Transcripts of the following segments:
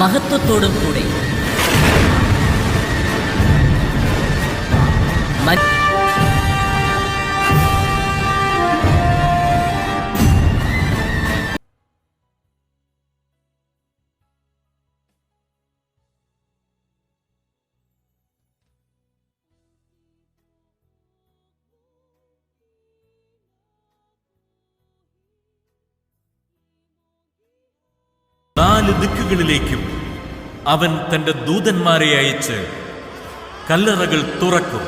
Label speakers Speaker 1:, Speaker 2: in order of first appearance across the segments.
Speaker 1: മഹത്വത്തോടും കൂടെ
Speaker 2: നാല് ദിക്കുകളിലേക്കും അവൻ തന്റെ ദൂതന്മാരെ അയച്ച് കല്ലറകൾ തുറക്കും.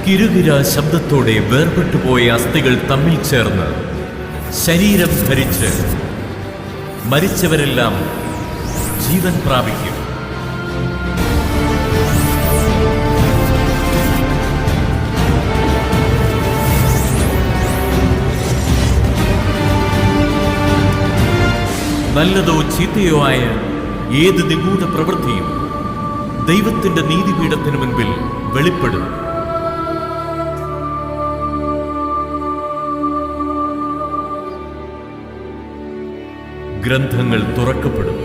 Speaker 2: കിരുകിര ശബ്ദത്തോടെ വേർപെട്ടുപോയ അസ്ഥികൾ തമ്മിൽ ചേർന്ന് ശരീരം ധരിച്ച് മരിച്ചവരെല്ലാം ജീവൻ പ്രാപിക്കും. നല്ലതോ ചീത്തയോ ആയ ഏത് നിഗൂഢ പ്രവൃത്തിയും ദൈവത്തിന്റെ നീതിപീഠത്തിന് മുൻപിൽ വെളിപ്പെടും. ഗ്രന്ഥങ്ങൾ തുറക്കപ്പെടും.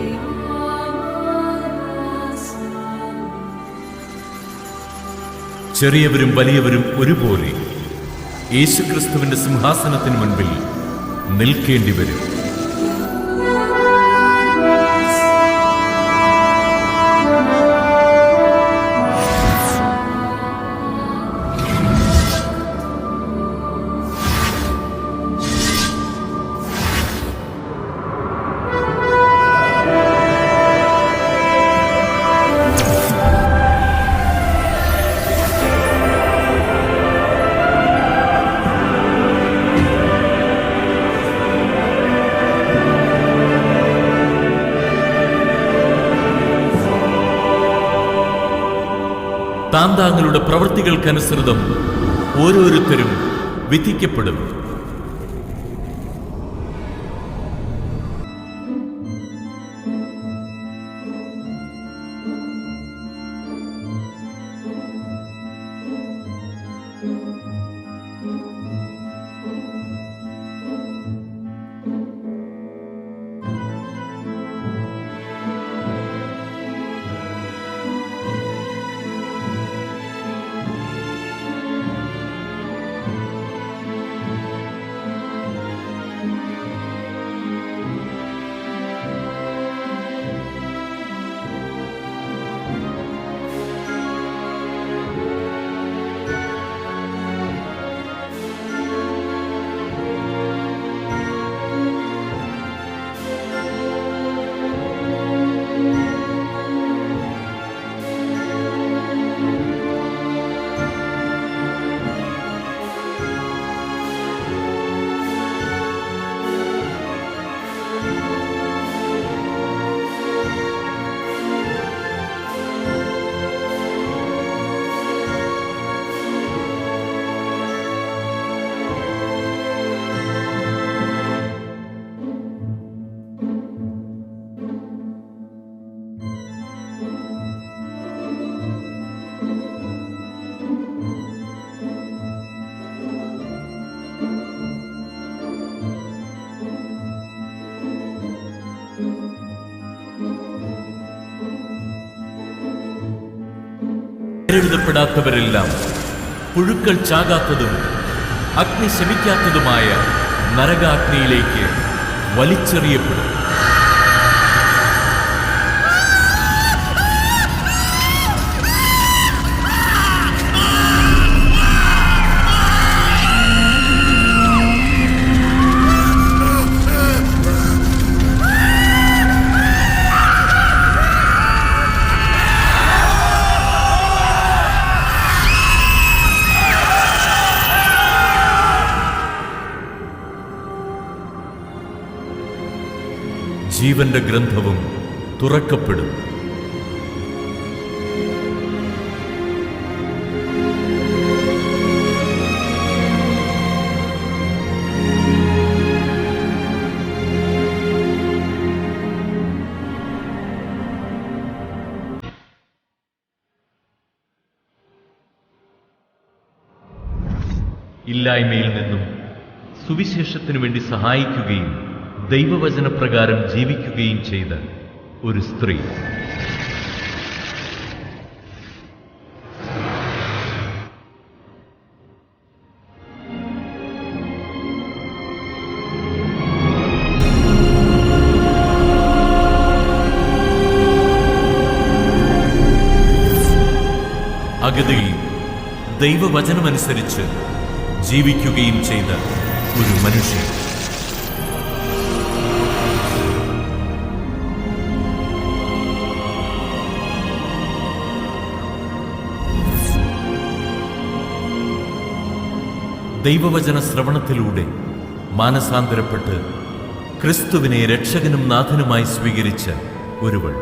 Speaker 2: ചെറിയവരും വലിയവരും ഒരുപോലെ യേശുക്രിസ്തുവിന്റെ സിംഹാസനത്തിന് മുൻപിൽ നിൽക്കേണ്ടി വരും. താന്താങ്ങളുടെ പ്രവൃത്തികൾക്കനുസൃതം ഓരോരുത്തരും വിധിക്കപ്പെടും. എഴുതപ്പെടാത്തവരെല്ലാം പുഴുക്കൾ ചാകാത്തതും അഗ്നി ശമിക്കാത്തതുമായ നരകാഗ്നിയിലേക്ക് വലിച്ചെറിയപ്പെടും. ജീവന്റെ ഗ്രന്ഥവും തുറക്കപ്പെടും. ഇല്ലായ്മയിൽ നിന്നും സുവിശേഷത്തിനു വേണ്ടി സഹായിക്കുകയും ദൈവവചനപ്രകാരം ജീവിക്കുകയും ചെയ്ത ഒരു സ്ത്രീ. അഗതിയിൽ ദൈവവചനമനുസരിച്ച് ജീവിക്കുകയും ചെയ്ത ഒരു മനുഷ്യൻ. ദൈവവചന ശ്രവണത്തിലൂടെ മാനസാന്തരപ്പെട്ട് ക്രിസ്തുവിനെ രക്ഷകനും നാഥനുമായി സ്വീകരിച്ച ഒരുവൾ.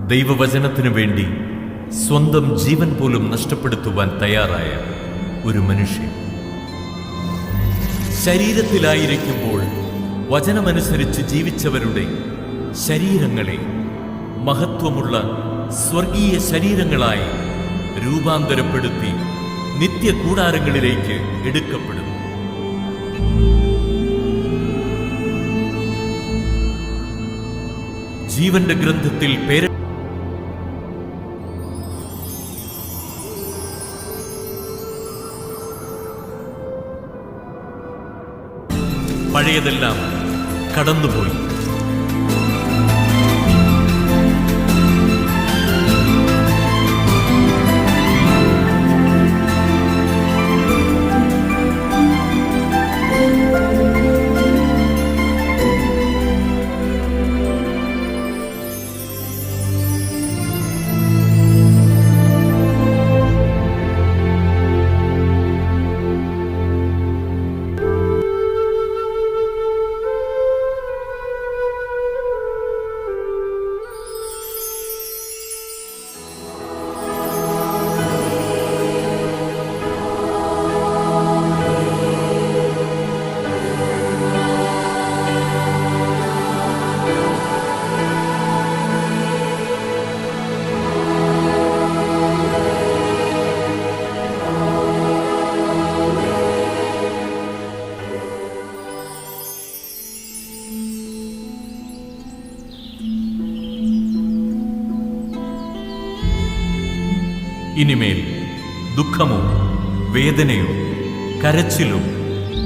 Speaker 2: ദൈവവചനത്തിനു വേണ്ടി സ്വന്തം ജീവൻ പോലും നഷ്ടപ്പെടുത്തുവാൻ തയ്യാറായ ഒരു മനുഷ്യൻ. ശരീരത്തിലായിരിക്കുമ്പോൾ വചനമനുസരിച്ച് ജീവിച്ചവരുടെ ശരീരങ്ങളെ മഹത്വമുള്ള സ്വർഗീയ ശരീരങ്ങളായി രൂപാന്തരപ്പെടുത്തി നിത്യകൂടാരങ്ങളിലേക്ക് എടുക്കപ്പെടും. ജീവന്റെ ഗ്രന്ഥത്തിൽ പഴയതെല്ലാം കടന്നുപോയി. ഇനിമേൽ ദുഃഖമോ വേദനയോ കരച്ചിലോ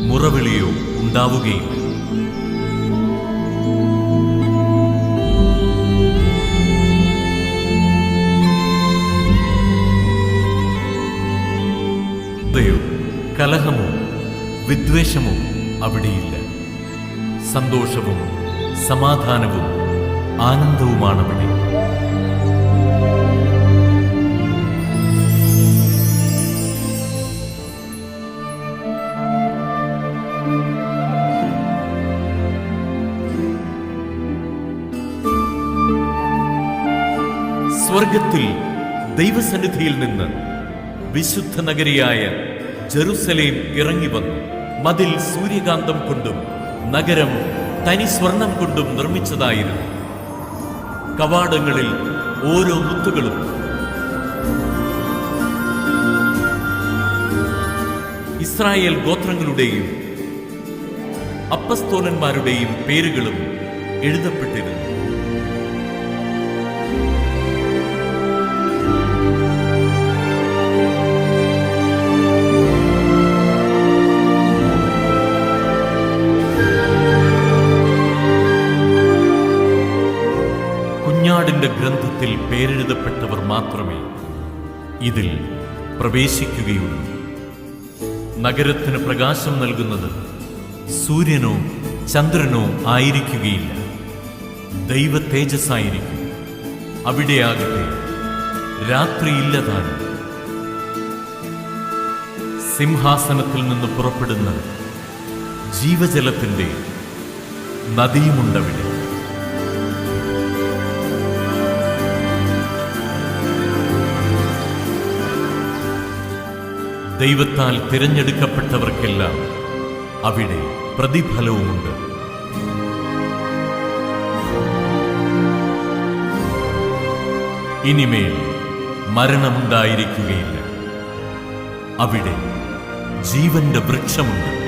Speaker 2: മുറവിളിയോ ഉണ്ടാവുകയില്ല. കലഹമോ വിദ്വേഷമോ അവിടെയില്ല. സന്തോഷവും സമാധാനവും ആനന്ദവുമാണവിടെ. സ്വർഗത്തിൽ ദൈവസന്നിധിയിൽ നിന്ന് വിശുദ്ധ നഗരിയായ ജെറുസലേം ഇറങ്ങി വന്നു. മതിൽ സൂര്യകാന്തം കൊണ്ടും നഗരം തനി സ്വർണം കൊണ്ടും നിർമ്മിച്ചതായിരുന്നു. കവാടങ്ങളിൽ ഓരോ മുത്തുകളും ഇസ്രായേൽ ഗോത്രങ്ങളുടെയും അപ്പസ്തോലന്മാരുടെയും പേരുകളും എഴുതപ്പെട്ടിരുന്നു. കുഞ്ഞാടിന്റെ ഗ്രന്ഥത്തിൽ പേരെഴുതപ്പെട്ടവർ മാത്രമേ ഇതിൽ പ്രവേശിക്കുകയുള്ളൂ. നഗരത്തിന് പ്രകാശം നൽകുന്നത് സൂര്യനോ ചന്ദ്രനോ ആയിരിക്കുകയില്ല, ദൈവ തേജസ്സായിരിക്കും. അവിടെയാകട്ടെ രാത്രിയില്ലതാനും. സിംഹാസനത്തിൽ നിന്ന് പുറപ്പെടുന്ന ജീവജലത്തിന്റെ നദിയുമുണ്ടവിടെ. ദൈവത്താൽ തിരഞ്ഞെടുക്കപ്പെട്ടവർക്കെല്ലാം അവിടെ പ്രതിഫലവുമുണ്ട്. ഇനിമേൽ മരണമുണ്ടായിരിക്കുകയില്ല. അവിടെ ജീവന്റെ വൃക്ഷമുണ്ട്.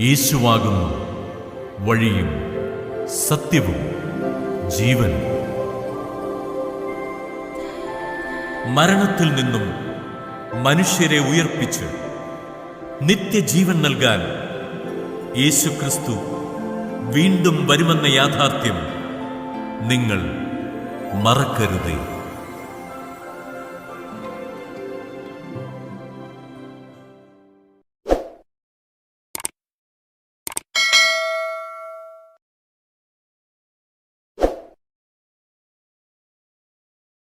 Speaker 2: യേശുവാകുന്നു വഴിയും സത്യവും ജീവനും. മരണത്തിൽ നിന്നും മനുഷ്യരെ ഉയർപ്പിച്ച് നിത്യജീവൻ നൽകാൻ യേശുക്രിസ്തു വീണ്ടും വരുമെന്ന യാഥാർത്ഥ്യം നിങ്ങൾ മറക്കരുതേ.